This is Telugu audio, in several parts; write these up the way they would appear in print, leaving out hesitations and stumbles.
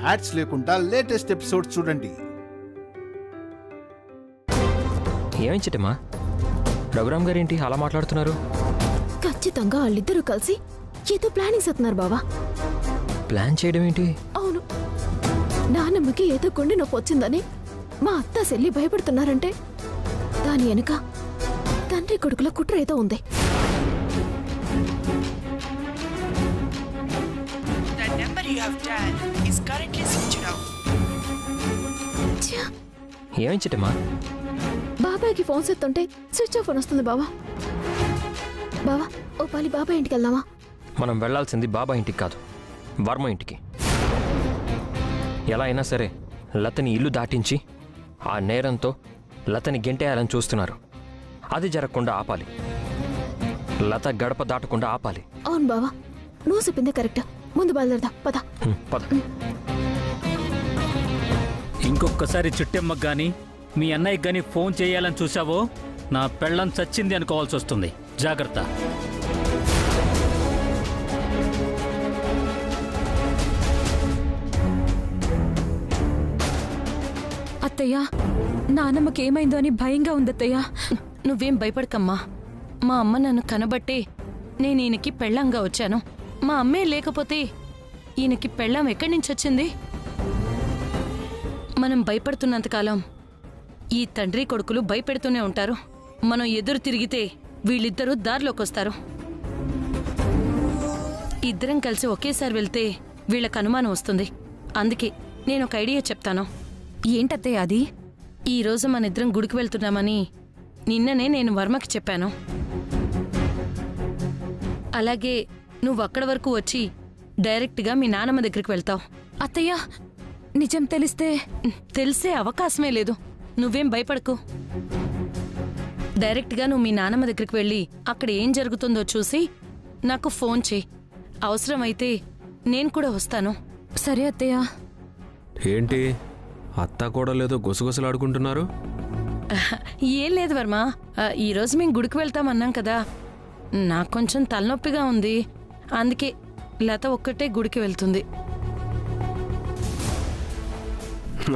యాడ్స్ లేకుండా లేటెస్ట్ ఎపిసోడ్స్ చూడండి. ఏమేం చిట్టమ్మా, రఘురామ్ గారేంటి అలా మాట్లాడుతున్నారు? ఖచ్చితంగా వాళ్ళిద్దరూ కలిసి ఏదో ప్లానింగ్ చేస్తున్నారు బావా. ప్లాన్ చేయడం ఏంటి? అవును, నానమ్మకి ఏదో గుండె నొప్పి వచ్చిందని మా అత్త చెల్లి భయపడుతున్నారంటే దాని వెనుక తండ్రి కొడుకుల కుట్ర ఏదో ఉంది. ఏమేం చిట్టమ్మా? బాబాయ్కి ఫోన్ చేస్తుంటే స్విచ్ ఆఫ్ అని వస్తుంది బావా. బావా, ఓ పాలి బాబాయ్ ఇంటికి వెళ్దామా? మనం వెళ్లాల్సింది బాబా ఇంటికి కాదు, వర్మ ఇంటికి. ఎలా అయినా సరే లతని ఇల్లు దాటించి ఆ నేరంతో లతని గెంటేయాలని చూస్తున్నారు. అది జరగకుండా ఆపాలి. లత గడప దాటకుండా ఆపాలి. అవును బావా, నువ్వు చెప్పిందే కరెక్ట్. ముందు బయలుదేరదా, పద పద. ఇంకొకసారి చిట్టెమ్మకు గాని మీ అన్నయ్యకి గాని ఫోన్ చేయాలని చూసావో నా పెళ్ళం చచ్చింది అనుకోవాల్సి వస్తుంది. జాగ్రత్త. అత్తయ్యా, నానమ్మకేమైందో అని భయంగా ఉందత్తయ్యా. నువ్వేం భయపడకమ్మా. మా అమ్మ నన్ను కనబట్టే నేను ఈయనకి పెళ్ళంగా వచ్చాను. మా అమ్మే లేకపోతే ఈయనకి పెళ్ళం ఎక్కడి నుంచి వచ్చింది? మనం భయపడుతున్నంతకాలం ఈ తండ్రి కొడుకులు భయపెడుతూనే ఉంటారు. మనం ఎదురు తిరిగితే వీళ్ళిద్దరూ దారిలోకి వస్తారు. ఇద్దరం కలిసి ఒకేసారి వెళ్తే వీళ్ళకి అనుమానం వస్తుంది. అందుకే నేను ఒక ఐడియా చెప్తాను. ఏంటత్తయ్య అది? ఈరోజు మన ఇద్దరం గుడికి వెళ్తున్నామని నిన్ననే నేను వర్మకి చెప్పాను. అలాగే నువ్వు అక్కడి వరకు వచ్చి డైరెక్ట్గా మీ నానమ్మ దగ్గరికి వెళ్తావు. అత్తయ్య, నిజం తెలిస్తే? తెలిసే అవకాశమే లేదు. నువ్వేం భయపడకు. డైరెక్ట్గా నువ్వు మీ నానమ్మ దగ్గరికి వెళ్ళి అక్కడ ఏం జరుగుతుందో చూసి నాకు ఫోన్ చేయి. అవసరమైతే నేను కూడా వస్తాను. సరే అత్తయ్య. ఏంటి అత్తా కూడా లేదో గుసగుసలాడుకుంటున్నారు? ఏం లేదు వర్మ, ఈరోజు మేము గుడికి వెళ్తామన్నాం కదా, నాకు కొంచెం తలనొప్పిగా ఉంది. అందుకే లత ఒక్కటే గుడికి వెళ్తుంది.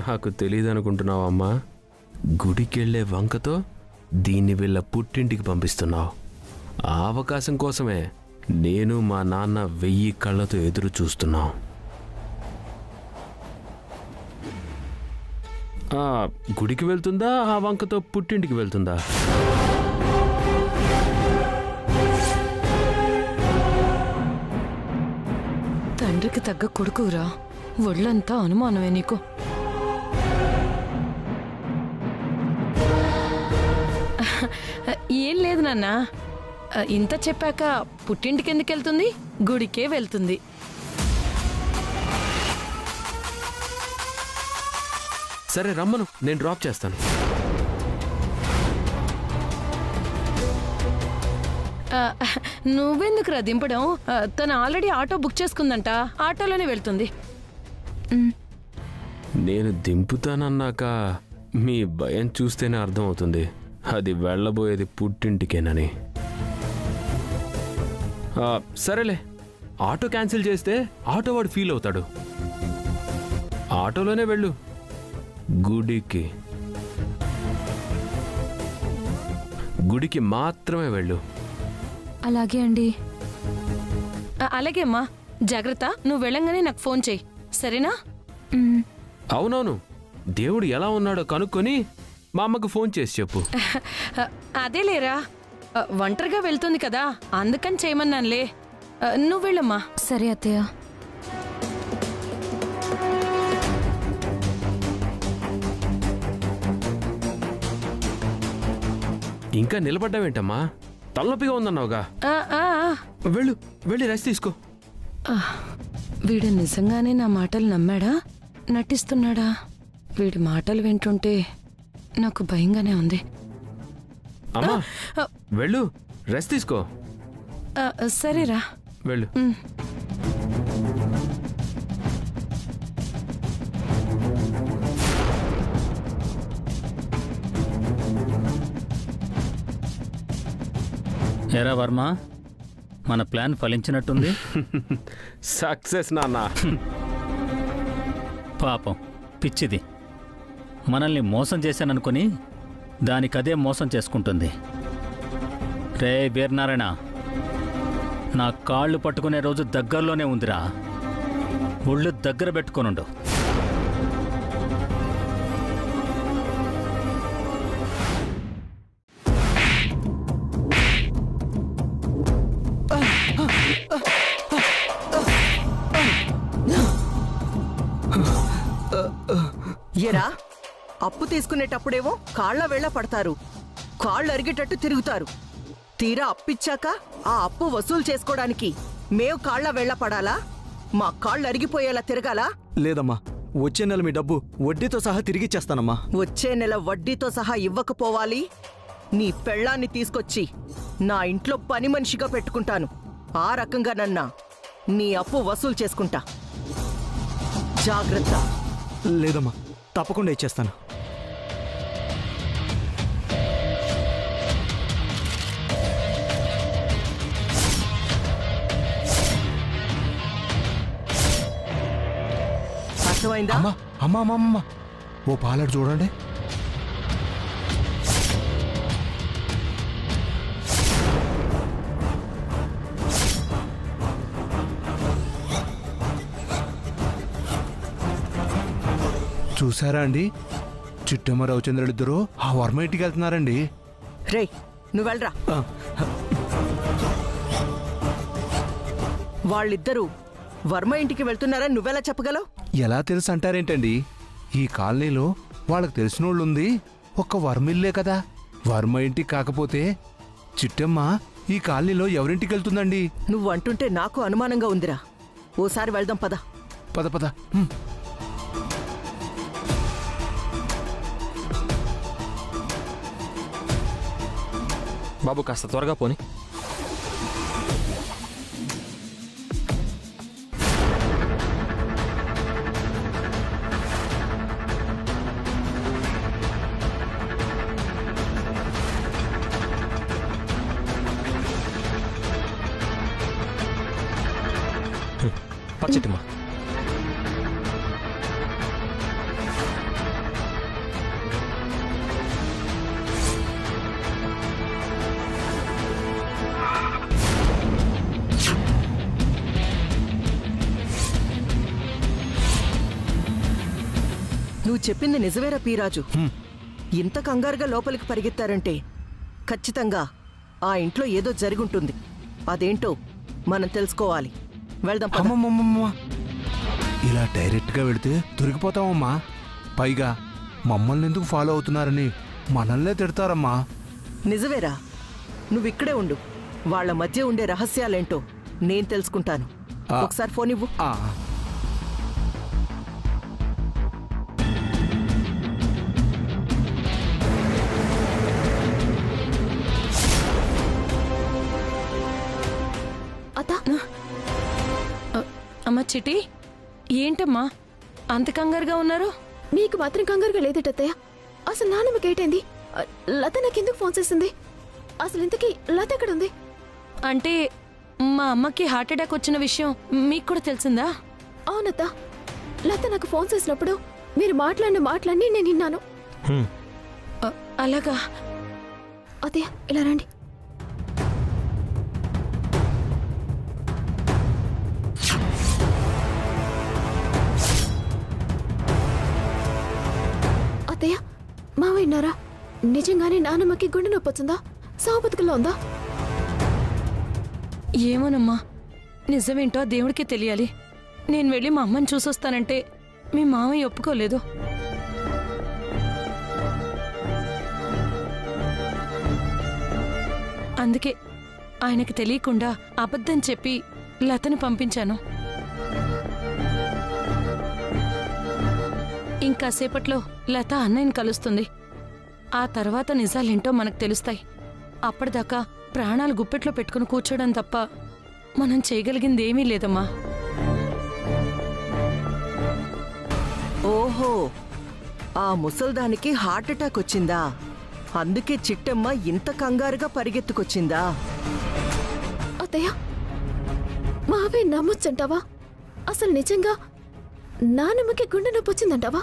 నాకు తెలియదు అనుకుంటున్నావమ్మా? గుడికెళ్లే వంకతో దీన్ని వీళ్ళ పుట్టింటికి పంపిస్తున్నావు. ఆ అవకాశం కోసమే నేను మా నాన్న 1000 కళ్ళతో ఎదురు చూస్తున్నాం. గుడికి వెళ్తుందా, ఆ వంకతో పుట్టింటికి వెళ్తుందా? తండ్రికి తగ్గ కొడుకురా, ఒళ్ళంతా అనుమానమే నీకు. ఏం లేదు నాన్న, ఇంత చెప్పాక పుట్టింటికి ఎందుకు వెళ్తుంది? గుడికే వెళ్తుంది. సరే రమ్మను, నేను డ్రాప్ చేస్తాను. నువ్వెందుకు రా దింపడం? తను ఆల్రెడీ ఆటో బుక్ చేసుకుందంట, ఆటోలోనే వెళ్తుంది. నేను దింపుతానన్నాక మీ భయం చూస్తేనే అర్థమవుతుంది అది వెళ్ళబోయేది పుట్టింటికేనని. సరేలే, ఆటో క్యాన్సిల్ చేస్తే ఆటో వాడు ఫీల్ అవుతాడు. ఆటోలోనే వెళ్ళు గుడికి. గుడికి మాత్రమే వెళ్ళు. అలాగే అండి. అలాగే అమ్మా, జాగ్రత్త. నువ్వు వెళ్ళంగానే నాకు ఫోన్ చేయి, సరేనా? అవునవును, దేవుడు ఎలా ఉన్నాడో కనుక్కొని మా అమ్మకు ఫోన్ చేసి చెప్పు. అదే లేరా, ఒంటరిగా వెళ్తుంది కదా, అందుకని చేయమన్నానులే. నువ్వు వెళ్ళమ్మా. సరే అత్తయ్య. ఇంకా నిలబడ్డావేంటమ్మా? తలనొప్పిగా ఉందన్నావుగా. వెళ్ళు, వెళ్ళి రెస్ట్ తీసుకో. వీడు నిజంగానే నా మాటలు నమ్మాడా, నటిస్తున్నాడా? వీడి మాటలు వింటుంటే నాకు భయంగానే ఉంది. అమ్మా వెళ్ళు, రెస్ట్ తీసుకో. సరేరా, వెళ్ళు. ఎరా వర్మ, మన ప్లాన్ ఫలించినట్టుంది. సక్సెస్ నాన్న. పాపం పిచ్చిది మనల్ని మోసం చేశాననుకుని దానికదే మోసం చేసుకుంటుంది. రే వీరనారాయణ, నా కాళ్ళు పట్టుకునే రోజు దగ్గరలోనే ఉందిరా. ఒళ్ళు దగ్గర పెట్టుకోనుండు. ఎరా, అప్పు తీసుకునేటప్పుడేమో కాళ్ల వేళ పడతారు, కాళ్ళు అరిగేటట్టు తిరుగుతారు. తీరా అప్పిచ్చాక ఆ అప్పు వసూలు చేసుకోవడానికి మేము కాళ్ల వేళ పడాలా? మా కాళ్ళు అరిగిపోయేలా తిరగాలా? లేదమ్మా, వచ్చే నెల మీ డబ్బు వడ్డీతో సహా తిరిగిచ్చేస్తానమ్మా. వచ్చే నెల వడ్డీతో సహా ఇవ్వకపోవాలి. నీ పెళ్ళాన్ని తీసుకొచ్చి నా ఇంట్లో పని మనిషిగా పెట్టుకుంటాను. ఆ రకంగా నీ అప్పు వసూలు చేసుకుంటా. జాగ్రత్త. లేదమ్మా, తప్పకుండా ఇచ్చేస్తాను. అర్థమైందా? అమ్మా అమ్మా అమ్మా అమ్మా, ఓ పాలడు చూడండి. చూసారా అండి, చిట్టమ్మ రవిచంద్రుడిద్దరూ ఆ వర్మ ఇంటికి వెళ్తున్నారండి. రే, నువ్వు వెళ్ళరా. వాళ్ళిద్దరూ వర్మ ఇంటికి వెళ్తున్నారని నువ్వెలా చెప్పగలవు? ఎలా తెలుసు అంటారేంటండి? ఈ కాలనీలో వాళ్ళకి తెలిసినోళ్ళుంది ఒక్క వర్మిల్లే కదా. వర్మ ఇంటికి కాకపోతే చిట్టమ్మ ఈ కాలనీలో ఎవరింటికి వెళ్తుందండి? నువ్వు అంటుంటే నాకు అనుమానంగా ఉందిరా. ఓసారి వెళ్దాం పద. పద పద. బాబు కాస్త త్వరగా పోని. పచ్చటిమా, నువ్వు చెప్పింది నిజమేరా పీరాజు. ఇంత కంగారుగా లోపలికి పరిగెత్తారంటే ఖచ్చితంగా ఆ ఇంట్లో ఏదో జరిగుంటుంది. అదేంటో మనం తెలుసుకోవాలి. వెళ్దాం పద. అమ్మమ్మమ్మమ్మ, ఇలా డైరెక్ట్గా వెళితే దొరికిపోతామమ్మా. పైగా మమ్మల్ని ఎందుకు ఫాలో అవుతున్నారని మనల్నే తిడతారమ్మా. నిజమేరా, నువ్విక్కడే ఉండు. వాళ్ళ మధ్య ఉండే రహస్యాలేంటో నేను తెలుసుకుంటాను. ఒకసారి ఫోన్ ఇవ్వు. అమ్మ చిటి, ఏంటమ్మా అంత కంగారుగా ఉన్నారు? మీకు మాత్రం కంగారుగా లేదటత్తయ్య. అసలు నాన్నమ్మకి ఏంటైంది? లత నాకెందుకు ఫోన్ చేసింది? అసలు ఇంతకీ లత ఎక్కడుంది? అంటే మా అమ్మకి హార్ట్ అటాక్ వచ్చిన విషయం మీకు కూడా తెలిసిందా? అవునత్త, లత నాకు ఫోన్ చేసినప్పుడు మీరు మాట్లాడిన మాటలన్నీ నేను విన్నాను. అలాగా? అత్తయ్య ఇలా రండి. అత్తయ్య, మావ విన్నారా? నిజంగానే నాన్నమ్మకి గుండె నొప్పి వచ్చిందా? సావు బతుకుల్లో ఉందా? ఏమోనమ్మా, నిజమేంటో దేవుడికే తెలియాలి. నేను వెళ్ళి మా అమ్మని చూసొస్తానంటే మీ మామయ్య ఒప్పుకోలేదు. అందుకే ఆయనకి తెలియకుండా అబద్ధం చెప్పి లతని పంపించాను. ఇంకాసేపట్లో లత అన్నయ్యని కలుస్తుంది. ఆ తర్వాత నిజాలేంటో మనకు తెలుస్తాయి. అప్పటిదాకా ప్రాణాలు గుప్పెట్లో పెట్టుకుని కూర్చోడం తప్ప మనం చేయగలిగిందేమీ లేదమ్మా. ఓహో, ఆ ముసల్దానికి హార్ట్ అటాక్ వచ్చిందా? అందుకే చిట్టమ్మ ఇంత కంగారుగా పరిగెత్తుకొచ్చిందా? అత్తయ్య, మావే నమ్మొచ్చంటావా? అసలు నిజంగా నానమ్మకి గుండె నొప్పి వచ్చిందంటావా?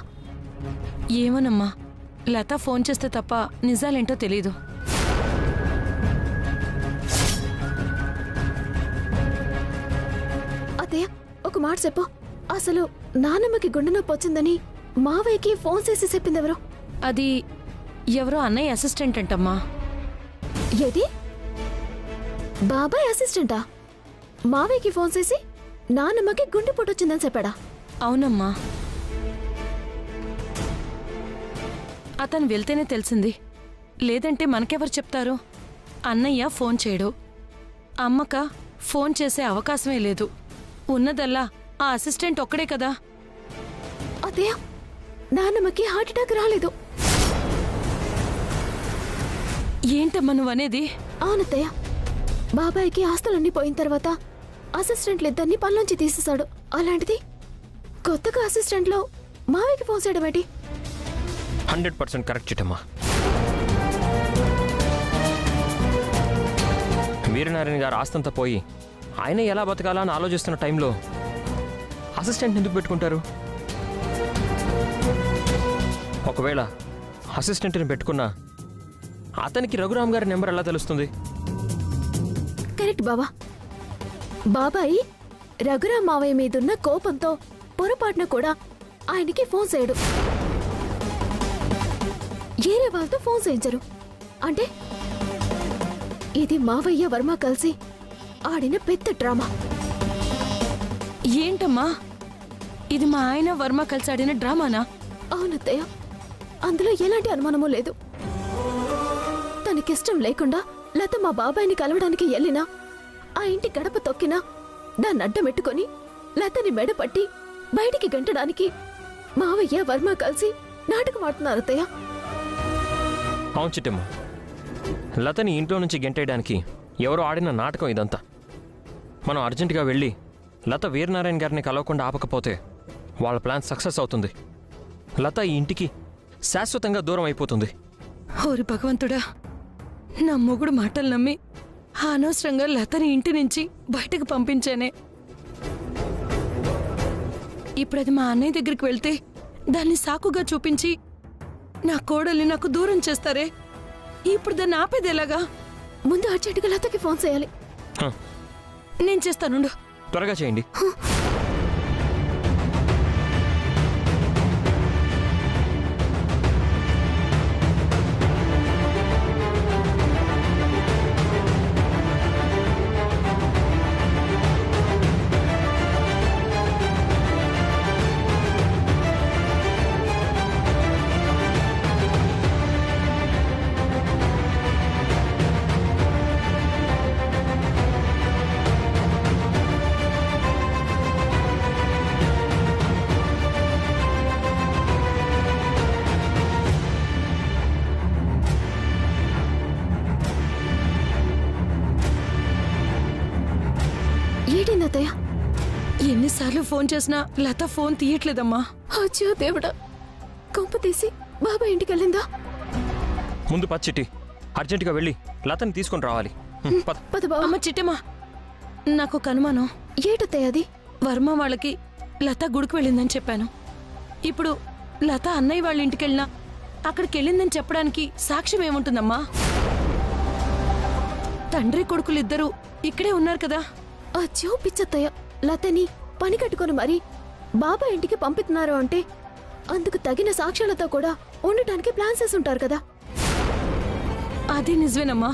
ఏమోనమ్మా, లత ఫోన్ చేస్తే తప్ప నిజాలేంటో తెలీదు. అత్తయ్య ఒక మాట చెప్పు, అసలు నానమ్మకి గుండె నొప్పి వచ్చిందని మావయ్యకి ఫోన్ చేసి చెప్పిందెవరు? అది ఎవరో అన్నయ్య అసిస్టెంట్ అంటమ్మా. ఏది? బాబాయ్ అసిస్టెంటా? మావయ్యకి ఫోన్ చేసి నానమ్మకి గుండెపోటు వచ్చిందని చెప్పాడా? అవునమ్మా, అతను వెళ్తేనే తెలిసింది. లేదంటే మనకెవరు చెప్తారు? అన్నయ్య ఫోన్ చేయడు, అమ్మక ఫోన్ చేసే అవకాశమే లేదు. ఉన్నదల్లా ఆ అసిస్టెంట్ ఒక్కడే కదా. అత్తయ్య, నానమ్మకి హార్ట్ అటాక్ రాలేదు. ఏంటమ్మా నువ్వనేది? అవునత్తయ్య, బాబాయ్కి ఆస్తులన్నీ పోయిన తర్వాత అసిస్టెంట్లు ఇద్దరిని పనిలోంచి తీసేశాడు. అలాంటిది కొత్తగా అసిస్టెంట్లో మావయ్యకి ఫోన్ చేయడం ఏంటి? 100% కరెక్ట్ చిట్టమ్మా. వీరనారాయణ గారు ఆస్తంతా పోయి ఆయన ఎలా బతకాలా అని ఆలోచిస్తున్న టైంలో అసిస్టెంట్ ఎందుకు పెట్టుకుంటారు? ఒకవేళ అసిస్టెంట్ని పెట్టుకున్నా అతనికి రఘురామ్ గారి నెంబర్ ఎలా తెలుస్తుంది? కరెక్ట్ బావా. బాబాయి రఘురామ్ మావయ్య మీదున్న కోపంతో పొరపాటున కూడా ఆయనకి ఫోన్ చేయడు, ఏరే వాళ్ళతో ఫోన్ చేయించరు. అంటే ఇది మావయ్య వర్మ కలిసి ఆడిన పెద్ద డ్రామా. ఏంటమ్మా ఇది? మా ఆయన వర్మ కలిసి ఆడిన డ్రామానా? అవునత్తయ్య, అందులో ఎలాంటి అనుమానమూ లేదు. తనకిష్టం లేకుండా లత మా బాబాయిని కలవడానికి వెళ్ళినా, ఆ ఇంటి గడప తొక్కినా దాన్ని అడ్డమెట్టుకొని లతని మెడపట్టి బయటికి గంటడానికి మావయ్య వర్మ కలిసి నాటకం ఆడుతున్నారు అత్తయ్య. అవును చిట్టమ్మ, లతని ఇంట్లో నుంచి గెంటేయడానికి ఎవరో ఆడిన నాటకం ఇదంతా. మనం అర్జెంటుగా వెళ్ళి లత వీరనారాయణ గారిని కలవకుండా ఆపకపోతే వాళ్ళ ప్లాన్ సక్సెస్ అవుతుంది. లత ఈ ఇంటికి శాశ్వతంగా దూరం అయిపోతుంది. ఓరి భగవంతుడా, నా మొగుడు మాటలు నమ్మి అనవసరంగా లతని ఇంటి నుంచి బయటకు పంపించానే. ఇప్పుడది మా అన్నయ్య దగ్గరికి వెళ్తే దాన్ని సాకుగా చూపించి నా కోడల్ని నాకు దూరం చేస్తారే. ఇప్పుడు దాన్ని ఆపేది ఎలాగా? ముందు అర్జెంటుగా లతకి ఫోన్ చేయాలి. నేను చేస్తానుండు. త్వరగా చేయండి. ఏంటిందత్తయ్య? ఎన్నిసార్లు ఫోన్ చేసినా లత ఫోన్ తీయట్లేదమ్మా. అచ్చో దేవుడా, కొంప తీసి బాబాయ్ ఇంటికి వెళ్ళిందా? ముందు పచ్చిటి అర్జెంటుగా వెళ్ళి లతని తీసుకొని రావాలి. పద. పద బావ. అమ్మ చిట్టమ్మా, నాకు ఒక అనుమానం. ఏటత్తయ్య అది? వర్మ వాళ్ళకి లత గుడికి వెళ్ళిందని చెప్పాను. ఇప్పుడు లత అన్నయ్య వాళ్ళ ఇంటికి వెళ్ళినా అక్కడికి వెళ్ళిందని చెప్పడానికి సాక్ష్యం ఏముంటుందమ్మా? తండ్రి కొడుకులిద్దరూ ఇక్కడే ఉన్నారు కదా. అచ్చో పిచ్చత్తయ్య, లతని పని కట్టుకొని మరి బాబాయ్ ఇంటికి పంపిస్తున్నారు అంటే అందుకు తగిన సాక్ష్యాలతో కూడా ఉండటానికి ప్లాన్ చేసి ఉంటారు కదా. అదే నిజమేనమ్మా.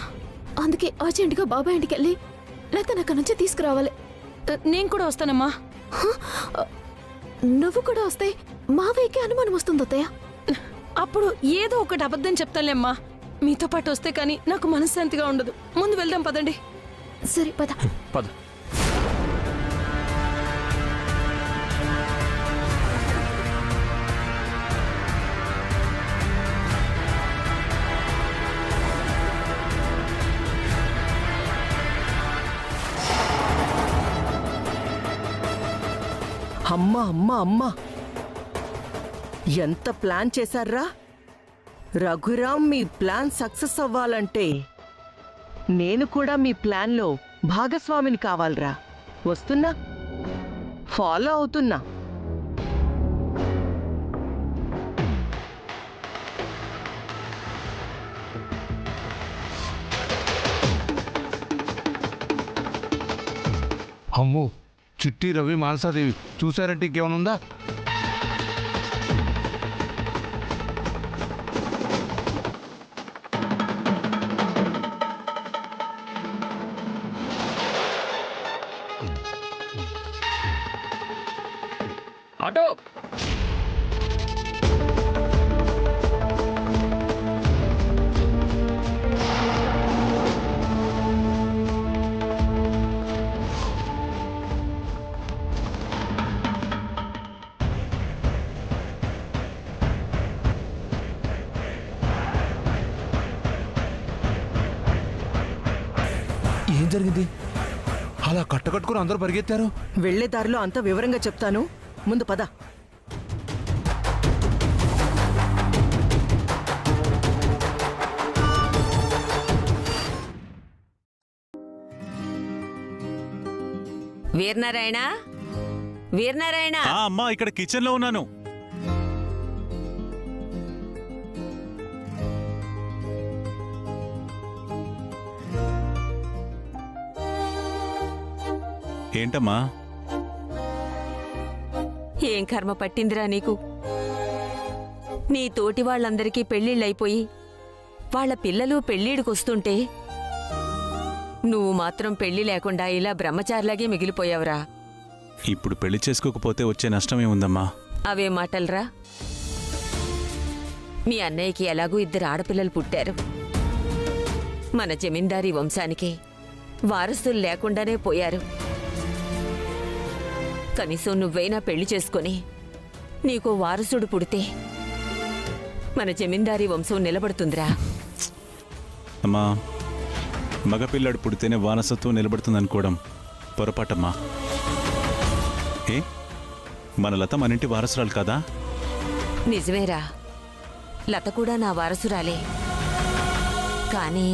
అందుకే అర్జెంటుగా బాబాయ్ ఇంటికి వెళ్ళి లతని అక్కడి నుంచి తీసుకురావాలి. నేను కూడా వస్తానమ్మా. నువ్వు కూడా వస్తే మావయ్యకి అనుమానం వస్తుంది అత్తయ్య. అప్పుడు ఏదో ఒకటి అబద్ధం చెప్తాలేమ్మా. మీతో పాటు వస్తే కానీ నాకు మనశ్శాంతిగా ఉండదు. ముందు వెళ్దాం పదండి. సరే పద. పద. అమ్మా అమ్మా అమ్మా, ఎంత ప్లాన్ చేశారా? రఘురామ్, మీ ప్లాన్ సక్సెస్ అవ్వాలంటే నేను కూడా మీ ప్లాన్లో భాగస్వామిని కావాలరా. వస్తున్నా, ఫాలో అవుతున్నా. అమ్మో, చిట్టి, రవి, మానసాదేవి చూసారంటే ఇంకేమైనా ఉందా? ఆటో ఏం జరిగింది? అలా కట్టకట్టుకుని అందరూ పరిగెత్తారు. వెళ్లే దారిలో అంతా వివరంగా చెప్తాను, ముందు పద. వీరనారాయణ, వీరనారాయణ. అమ్మా, ఇక్కడ కిచెన్ లో ఉన్నాను. ఏంటమ్మా? ఏం కర్మ పట్టిందిరా నీకు? నీ తోటి వాళ్ళందరికీ పెళ్ళిళ్ళైపోయి వాళ్ళ పిల్లలు పెళ్ళిడికొస్తుంటే నువ్వు మాత్రం పెళ్లి లేకుండా ఇలా బ్రహ్మచారిలాగే మిగిలిపోయావురా. ఇప్పుడు పెళ్లి చేసుకోకపోతే వచ్చే నష్టమేముందమ్మా? అవే మాటలరా. మీ అన్నయ్యకి ఎలాగూ 2 ఆడపిల్లలు పుట్టారు. మన జమీందారీ వంశానికి వారసులు లేకుండానే పోయారు. కనీసం నువ్వైనా పెళ్లి చేసుకొని నీకో వారసుడు పుడితే మన జమీందారీ వంశం నిలబడుతుందిరా. అమ్మా, మగపిల్లాడు పుడితేనే వారసత్వం నిలబడుతుందనుకోవడం పొరపాటమ్మా. ఏ, మన లత మనింటి వారసురాలు కాదా? నిజమేరా, లత కూడా నా వారసురాలే. కానీ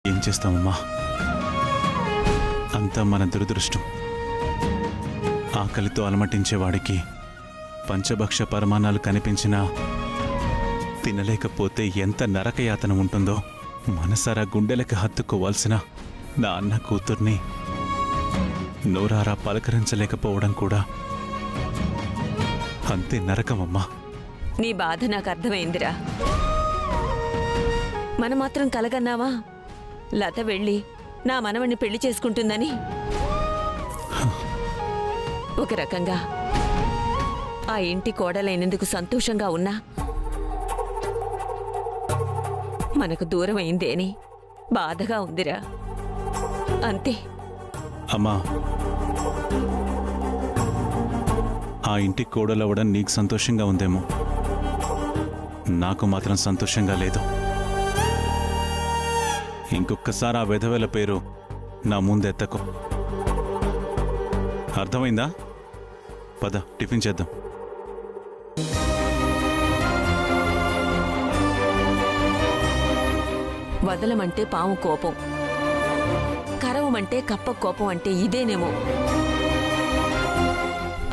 ఏం చేస్తామమ్మా, అంతా మన దురదృష్టం. ఆకలితో అలమటించేవాడికి పంచభక్ష పరమాణాలు కనిపించినా తినలేకపోతే ఎంత నరకయాతన ఉంటుందో మనసారా గుండెలకు హత్తుకోవాల్సిన నా అన్న కూతుర్ని నోరారా పలకరించలేకపోవడం కూడా అంతే నరకమమ్మా. నీ బాధ నాకు అర్థమైందిరా. మనం మాత్రం కలగన్నావా లత వెళ్ళి నా మనవణ్ణి పెళ్లి చేసుకుంటుందని? ఒక రకంగా ఆ ఇంటి కోడలైనందుకు సంతోషంగా ఉన్నా మనకు దూరం అయిందే అని బాధగా ఉందిరా. అంతే. అమ్మా, ఆ ఇంటి కోడలవ్వడం నీకు సంతోషంగా ఉందేమో, నాకు మాత్రం సంతోషంగా లేదు. ఇంకొక్కసారి ఆ వెధవెల పేరు నా ముందెత్తకు, అర్థమైందా? పద, టిఫిన్ చేద్దాం. వదలమంటే పాము కోపం, కరవమంటే కప్ప కోపం అంటే ఇదేనేమో.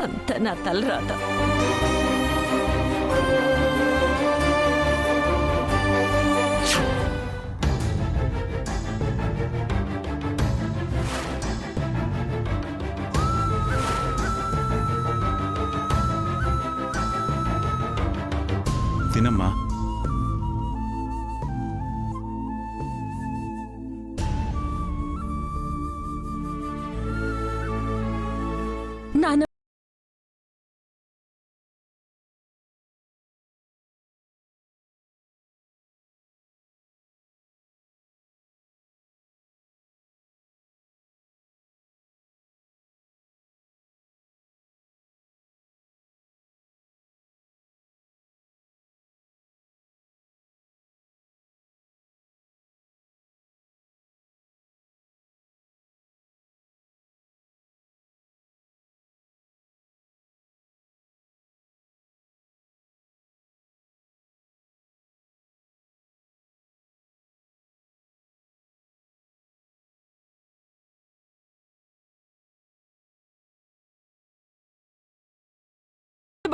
అంత నా తలరాత. తినమ్మా. నాన్న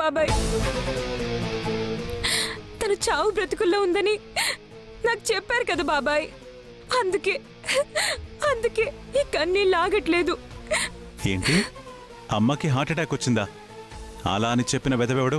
బాబాయ్. తను చావు బ్రతుకుల్లో ఉందని నాకు చెప్పారు కదా బాబాయ్. అందుకే ఈ కన్నీళ్ళు ఆగట్లేదు. ఏంటి అమ్మకి హార్ట్ అటాక్ వచ్చిందా? అలా అని చెప్పిన వెధవెవడు